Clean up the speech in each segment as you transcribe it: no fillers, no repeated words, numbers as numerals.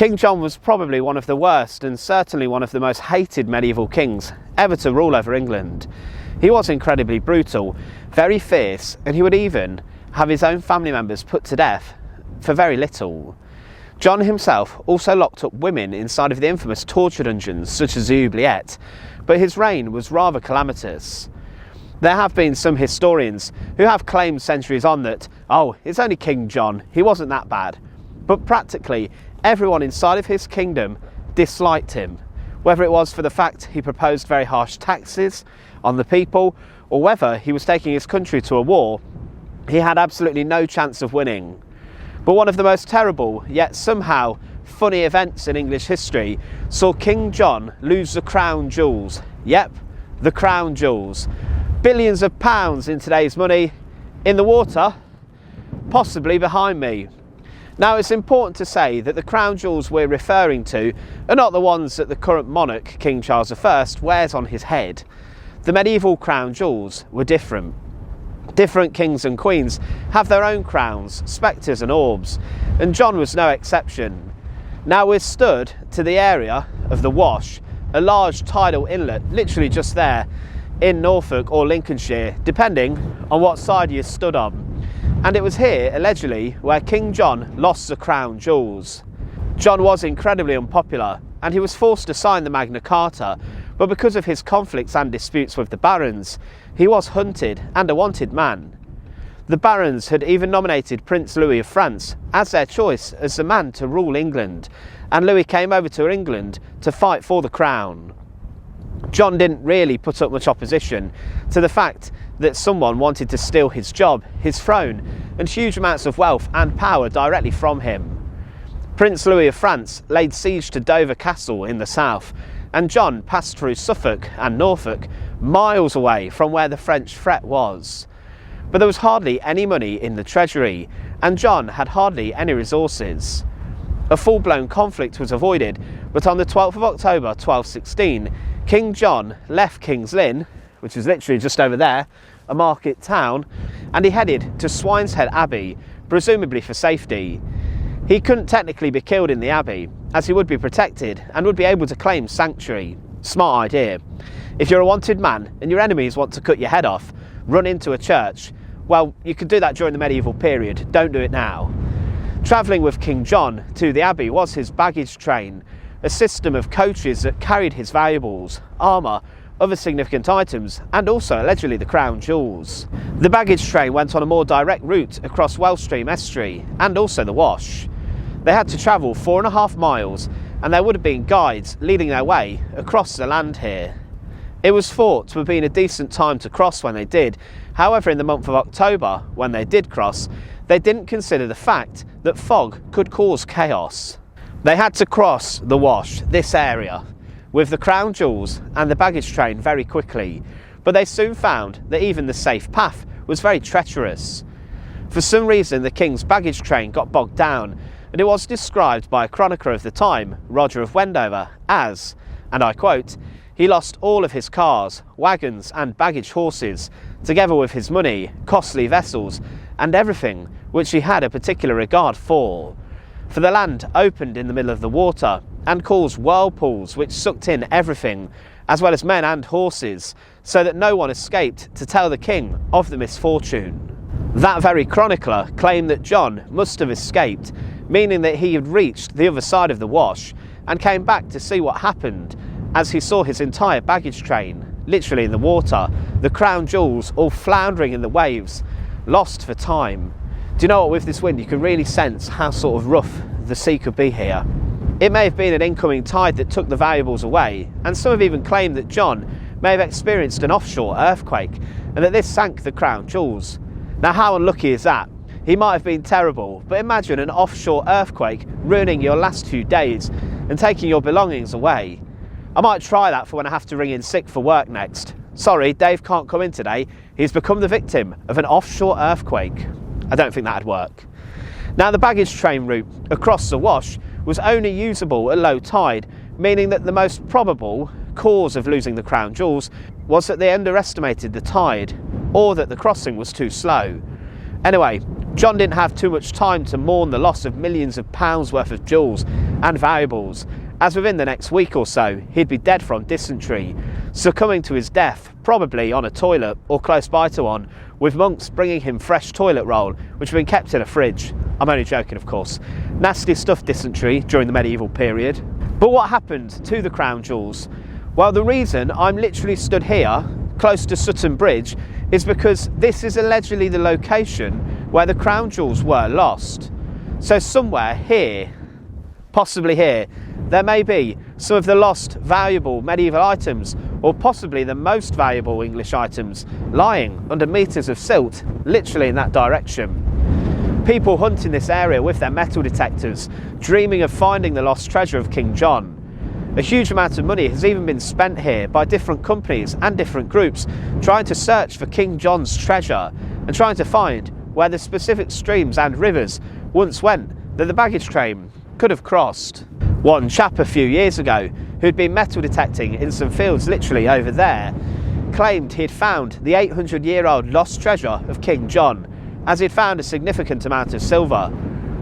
King John was probably one of the worst and certainly one of the most hated medieval kings ever to rule over England. He was incredibly brutal, very fierce, and he would even have his own family members put to death for very little. John himself also locked up women inside of the infamous torture dungeons such as the oubliette, but his reign was rather calamitous. There have been some historians who have claimed centuries on that, oh, it's only King John, he wasn't that bad. But practically everyone inside of his kingdom disliked him, whether it was for the fact he proposed very harsh taxes on the people, or whether he was taking his country to a war. He had absolutely no chance of winning. But one of the most terrible, yet somehow funny events in English history saw King John lose the crown jewels. Yep, the crown jewels. Billions of pounds in today's money, in the water, possibly behind me. Now, it's important to say that the crown jewels we're referring to are not the ones that the current monarch, King Charles I, wears on his head. The medieval crown jewels were different. Different kings and queens have their own crowns, spectres and orbs, and John was no exception. Now we're stood to the area of the Wash, a large tidal inlet literally just there in Norfolk or Lincolnshire, depending on what side you stood on. And it was here, allegedly, where King John lost the crown jewels. John was incredibly unpopular, and he was forced to sign the Magna Carta, but because of his conflicts and disputes with the barons, he was hunted and a wanted man. The barons had even nominated Prince Louis of France as their choice as the man to rule England, and Louis came over to England to fight for the crown. John didn't really put up much opposition to the fact that someone wanted to steal his job, his throne, and huge amounts of wealth and power directly from him. Prince Louis of France laid siege to Dover Castle in the south, and John passed through Suffolk and Norfolk, miles away from where the French threat was. But there was hardly any money in the treasury, and John had hardly any resources. A full-blown conflict was avoided, but on the 12th of October 1216, King John left King's Lynn, which is literally just over there, a market town, and he headed to Swineshead Abbey, presumably for safety. He couldn't technically be killed in the abbey, as he would be protected and would be able to claim sanctuary. Smart idea. If you're a wanted man and your enemies want to cut your head off, run into a church, well, you could do that during the medieval period, don't do it now. Travelling with King John to the abbey was his baggage train, a system of coaches that carried his valuables, armour, other significant items, and also allegedly the crown jewels. The baggage train went on a more direct route across Wellstream Estuary and also the Wash. They had to travel 4.5 miles, and there would have been guides leading their way across the land here. It was thought to have been a decent time to cross when they did. However, in the month of October, when they did cross, they didn't consider the fact that fog could cause chaos. They had to cross the Wash, this area, with the crown jewels and the baggage train very quickly, but they soon found that even the safe path was very treacherous. For some reason, the king's baggage train got bogged down, and it was described by a chronicler of the time, Roger of Wendover, as, and I quote, "He lost all of his cars, wagons and baggage horses, together with his money, costly vessels, and everything which he had a particular regard for. For the land opened in the middle of the water, and caused whirlpools which sucked in everything, as well as men and horses, so that no one escaped to tell the king of the misfortune." That very chronicler claimed that John must have escaped, meaning that he had reached the other side of the Wash and came back to see what happened, as he saw his entire baggage train, literally in the water, the crown jewels all floundering in the waves, lost for time. Do you know what, with this wind you can really sense how sort of rough the sea could be here. It may have been an incoming tide that took the valuables away, and some have even claimed that John may have experienced an offshore earthquake and that this sank the crown jewels. Now, how unlucky is that? He might have been terrible, but imagine an offshore earthquake ruining your last few days and taking your belongings away. I might try that for when I have to ring in sick for work next. Sorry, Dave can't come in today. He's become the victim of an offshore earthquake. I don't think that'd work. Now, the baggage train route across the Wash was only usable at low tide, meaning that the most probable cause of losing the crown jewels was that they underestimated the tide, or that the crossing was too slow. Anyway, John didn't have too much time to mourn the loss of millions of pounds worth of jewels, and valuables, as within the next week or so he'd be dead from dysentery, succumbing to his death probably on a toilet or close by to one, with monks bringing him fresh toilet roll which had been kept in a fridge. I'm only joking, of course. Nasty stuff, dysentery, during the medieval period. But what happened to the crown jewels? Well, the reason I'm literally stood here close to Sutton Bridge is because this is allegedly the location where the crown jewels were lost. So somewhere here, possibly here, there may be some of the lost valuable medieval items, or possibly the most valuable English items, lying under metres of silt, literally in that direction. People hunting this area with their metal detectors, dreaming of finding the lost treasure of King John. A huge amount of money has even been spent here by different companies and different groups trying to search for King John's treasure and trying to find where the specific streams and rivers once went that the baggage train could have crossed. One chap a few years ago, who'd been metal detecting in some fields literally over there, claimed he'd found the 800-year-old lost treasure of King John, as he'd found a significant amount of silver.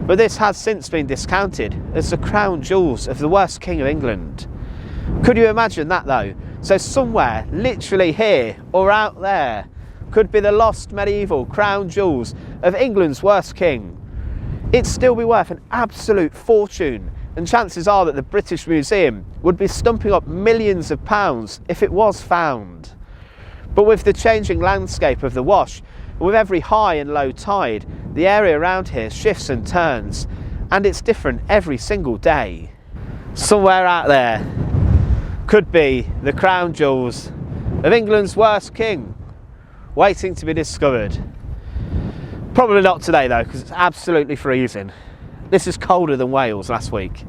But this has since been discounted as the crown jewels of the worst king of England. Could you imagine that though? So somewhere, literally here or out there, could be the lost medieval crown jewels of England's worst king. It'd still be worth an absolute fortune, and chances are that the British Museum would be stumping up millions of pounds if it was found. But with the changing landscape of the Wash, with every high and low tide, the area around here shifts and turns, and it's different every single day. Somewhere out there could be the crown jewels of England's worst king, waiting to be discovered. Probably not today though, because it's absolutely freezing. This is colder than Wales last week.